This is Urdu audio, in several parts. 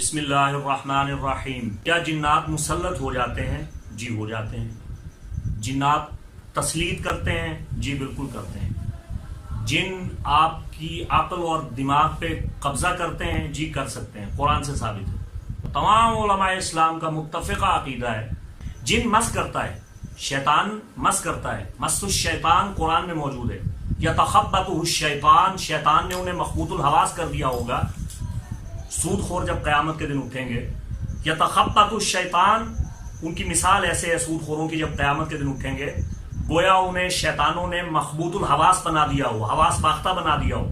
بسم اللہ الرحمن الرحیم۔ کیا جنات مسلط ہو جاتے ہیں؟ جی ہو جاتے ہیں۔ جنات تسلیط کرتے ہیں؟ جی بالکل کرتے ہیں۔ جن آپ کی عقل اور دماغ پہ قبضہ کرتے ہیں؟ جی کر سکتے ہیں، قرآن سے ثابت ہے۔ تمام علماء اسلام کا متفقہ عقیدہ ہے جن مس کرتا ہے، شیطان مس کرتا ہے۔ مس الشیطان قرآن میں موجود ہے۔ یتخبطہ الشیطان، شیطان نے انہیں مخبوط الحواس کر دیا ہوگا۔ سود خور جب قیامت کے دن اٹھیں گے، یتخبطہ الشیطان، ان کی مثال ایسے ہے سود خوروں کی جب قیامت کے دن اٹھیں گے، گویا انہیں شیطانوں نے مخبوط الحواس بنا دیا ہو، حواس باختہ بنا دیا ہو۔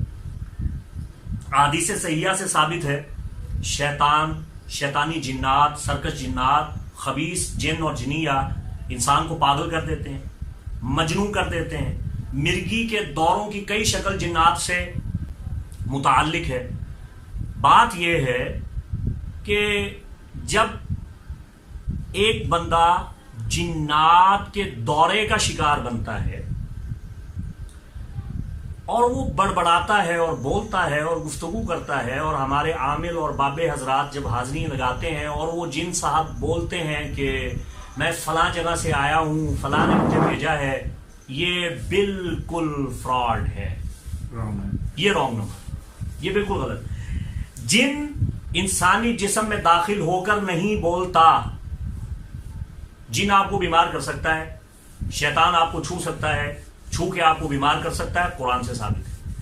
حدیث صحیحہ سے ثابت ہے شیطان، شیطانی جنات، سرکش جنات، خبیث جن اور جنیہ انسان کو پاگل کر دیتے ہیں، مجنون کر دیتے ہیں۔ مرگی کے دوروں کی کئی شکل جنات سے متعلق ہے۔ بات یہ ہے کہ جب ایک بندہ جنات کے دورے کا شکار بنتا ہے اور وہ بڑبڑاتا ہے اور بولتا ہے اور گفتگو کرتا ہے، اور ہمارے عامل اور بابے حضرات جب حاضری لگاتے ہیں اور وہ جن صاحب بولتے ہیں کہ میں فلاں جگہ سے آیا ہوں، فلاں نے مجھے بھیجا ہے، یہ بالکل فراڈ ہے، یہ رانگ نمبر، یہ بالکل غلط۔ جن انسانی جسم میں داخل ہو کر نہیں بولتا۔ جن آپ کو بیمار کر سکتا ہے، شیطان آپ کو چھو سکتا ہے، چھو کے آپ کو بیمار کر سکتا ہے، قرآن سے ثابت ہے۔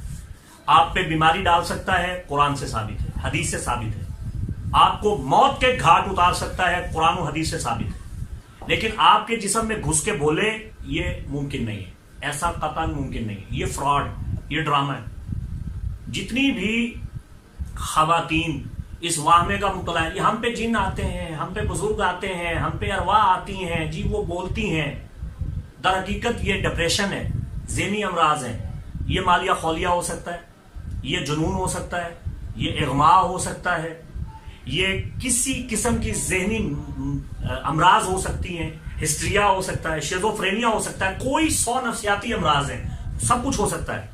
آپ پہ بیماری ڈال سکتا ہے، قرآن سے ثابت ہے، حدیث سے ثابت ہے۔ آپ کو موت کے گھاٹ اتار سکتا ہے، قرآن و حدیث سے ثابت ہے۔ لیکن آپ کے جسم میں گھس کے بولے، یہ ممکن نہیں ہے، ایسا قطعاً ممکن نہیں ہے، یہ فراڈ، یہ ڈرامہ ہے۔ جتنی بھی خواتین اس واہمے کا مطلع ہے، ہم پہ جن آتے ہیں، ہم پہ بزرگ آتے ہیں، ہم پہ ارواح آتی ہیں، جی وہ بولتی ہیں، در حقیقت یہ ڈپریشن ہے، ذہنی امراض ہیں۔ یہ مالیہ خولیہ ہو سکتا ہے، یہ جنون ہو سکتا ہے، یہ اغماء ہو سکتا ہے، یہ کسی قسم کی ذہنی امراض ہو سکتی ہیں، ہسٹریا ہو سکتا ہے، شیزوفرینیا ہو سکتا ہے، کوئی 100 نفسیاتی امراض ہیں، سب کچھ ہو سکتا ہے۔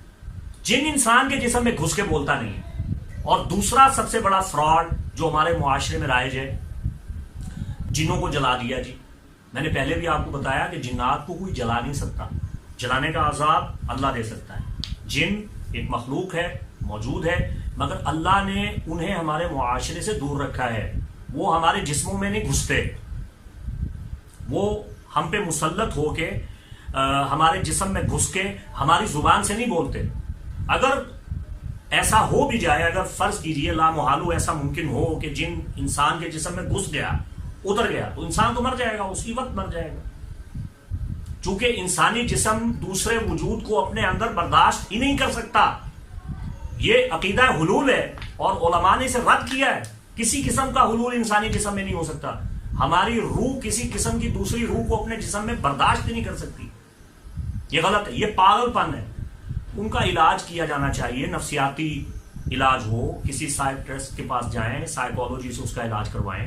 جن انسان کے جسم میں گھس کے بولتا نہیں ہے۔ اور دوسرا سب سے بڑا فراڈ جو ہمارے معاشرے میں رائج ہے، جنوں کو جلا دیا۔ جی میں نے پہلے بھی آپ کو بتایا کہ جنات کو کوئی جلا نہیں سکتا، جلانے کا عذاب اللہ دے سکتا ہے۔ جن ایک مخلوق ہے، موجود ہے، مگر اللہ نے انہیں ہمارے معاشرے سے دور رکھا ہے۔ وہ ہمارے جسموں میں نہیں گھستے، وہ ہم پہ مسلط ہو کے ہمارے جسم میں گھس کے ہماری زبان سے نہیں بولتے۔ اگر ایسا ہو بھی جائے، اگر فرض کیجئے لامحالو ایسا ممکن ہو کہ جن انسان کے جسم میں گھس گیا، اتر گیا، تو انسان تو مر جائے گا، اسی وقت مر جائے گا، چونکہ انسانی جسم دوسرے وجود کو اپنے اندر برداشت ہی نہیں کر سکتا۔ یہ عقیدہ حلول ہے اور علماء نے اسے رد کیا ہے۔ کسی قسم کا حلول انسانی جسم میں نہیں ہو سکتا۔ ہماری روح کسی قسم کی دوسری روح کو اپنے جسم میں برداشت ہی نہیں کر سکتی۔ یہ غلط ہے، یہ پاگل پن ہے۔ ان کا علاج کیا جانا چاہیے، نفسیاتی علاج ہو، کسی سائیکٹرسٹ کے پاس جائیں، سائیکالوجی سے اس کا علاج کروائیں۔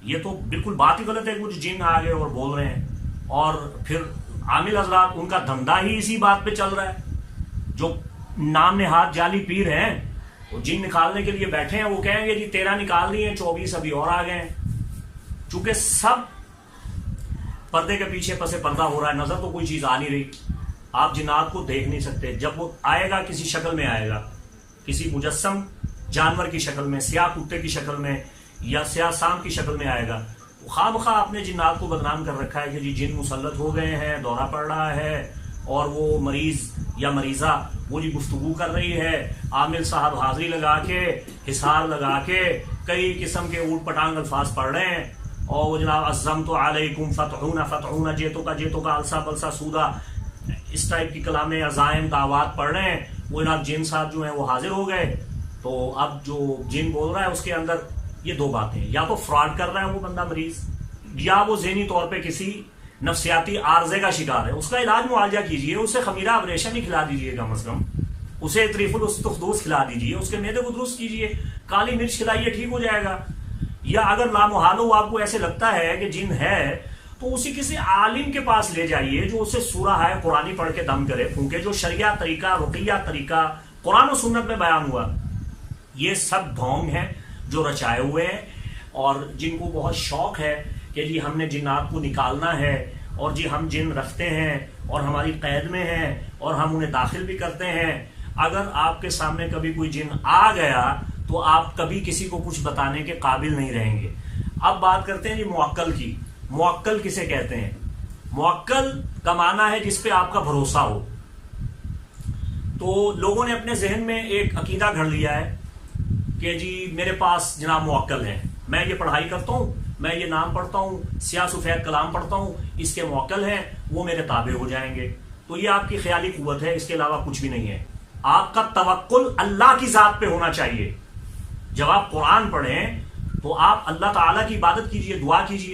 یہ تو بالکل بات ہی غلط ہے، کچھ جن آ گئے اور بول رہے ہیں، اور پھر عامل حضرات ان کا دھندا ہی اسی بات پہ چل رہا ہے۔ جو نام نہاد جعلی پیر ہیں، وہ جن نکالنے کے لیے بیٹھے ہیں، وہ کہیں گے جی 13 نکال لی ہیں، 24 ابھی اور آ گئے ہیں۔ چونکہ سب پردے کے پیچھے پس پردہ ہو رہا ہے، نظر تو کوئی چیز آ نہیں رہی۔ آپ جنات کو دیکھ نہیں سکتے، جب وہ آئے گا کسی شکل میں آئے گا، کسی مجسم جانور کی شکل میں، سیاہ کتے کی شکل میں یا سیاہ سانپ کی شکل میں آئے گا۔ خواہ مخواہ اپنے جنات کو بدنام کر رکھا ہے کہ جی جن مسلط ہو گئے ہیں، دورہ پڑ رہا ہے، اور وہ مریض یا مریضہ وہ جی گفتگو کر رہی ہے، عامل صاحب حاضری لگا کے، حصار لگا کے کئی قسم کے اوٹ پٹانگ الفاظ پڑھ رہے ہیں، اور وہ جناب عزمت علیکم فتحون فتحون جیتو کا السا بلسا سودا، اس ٹائپ کی کلام عزائم دعوات پڑھ رہے ہیں۔ وہ جناب جن صاحب جو ہیں وہ حاضر ہو گئے۔ تو اب جو جن بول رہا ہے اس کے اندر یہ دو باتیں، یا تو فراڈ کر رہا ہے وہ بندہ مریض، یا وہ ذہنی طور پہ کسی نفسیاتی عارضے کا شکار ہے۔ اس کا علاج معالجہ کیجئے، اسے خمیرہ ابریشن ہی کھلا دیجئے، کم از کم اسے طریف الاستخدوس کھلا دیجئے، اس کے معدے کو درست کیجئے، کالی مرچ کھلائیے، ٹھیک ہو جائے گا۔ یا اگر لامحالو آپ کو ایسے لگتا ہے کہ جن ہے، تو اسی کسی عالم کے پاس لے جائیے جو اسے سورہ ہے قرآنی پڑھ کے دم کرے پھونکے، جو شریعہ طریقہ، رقیہ طریقہ قرآن و سنت میں بیان ہوا۔ یہ سب ڈھونگ ہیں جو رچائے ہوئے ہیں اور جن کو بہت شوق ہے کہ جی ہم نے جنات کو نکالنا ہے اور جی ہم جن رکھتے ہیں اور ہماری قید میں ہیں اور ہم انہیں داخل بھی کرتے ہیں. اگر آپ کے سامنے کبھی کوئی جن آ گیا تو آپ کبھی کسی کو کچھ بتانے کے قابل نہیں رہیں گے. اب بات کرتے ہیں جی موکل کی. موکل کسے کہتے ہیں؟ موکل کا معنی ہے جس پہ آپ کا بھروسہ ہو. تو لوگوں نے اپنے ذہن میں ایک عقیدہ گھڑ لیا ہے کہ جی میرے پاس جناب موکل ہیں، میں یہ پڑھائی کرتا ہوں، میں یہ نام پڑھتا ہوں، سیاہ سفید کلام پڑھتا ہوں، اس کے موکل ہیں، وہ میرے تابع ہو جائیں گے. تو یہ آپ کی خیالی قوت ہے، اس کے علاوہ کچھ بھی نہیں ہے. آپ کا توکل اللہ کی ذات پہ ہونا چاہیے. جب آپ قرآن پڑھیں تو آپ اللہ تعالیٰ کی عبادت کیجئے، دعا کیجئے.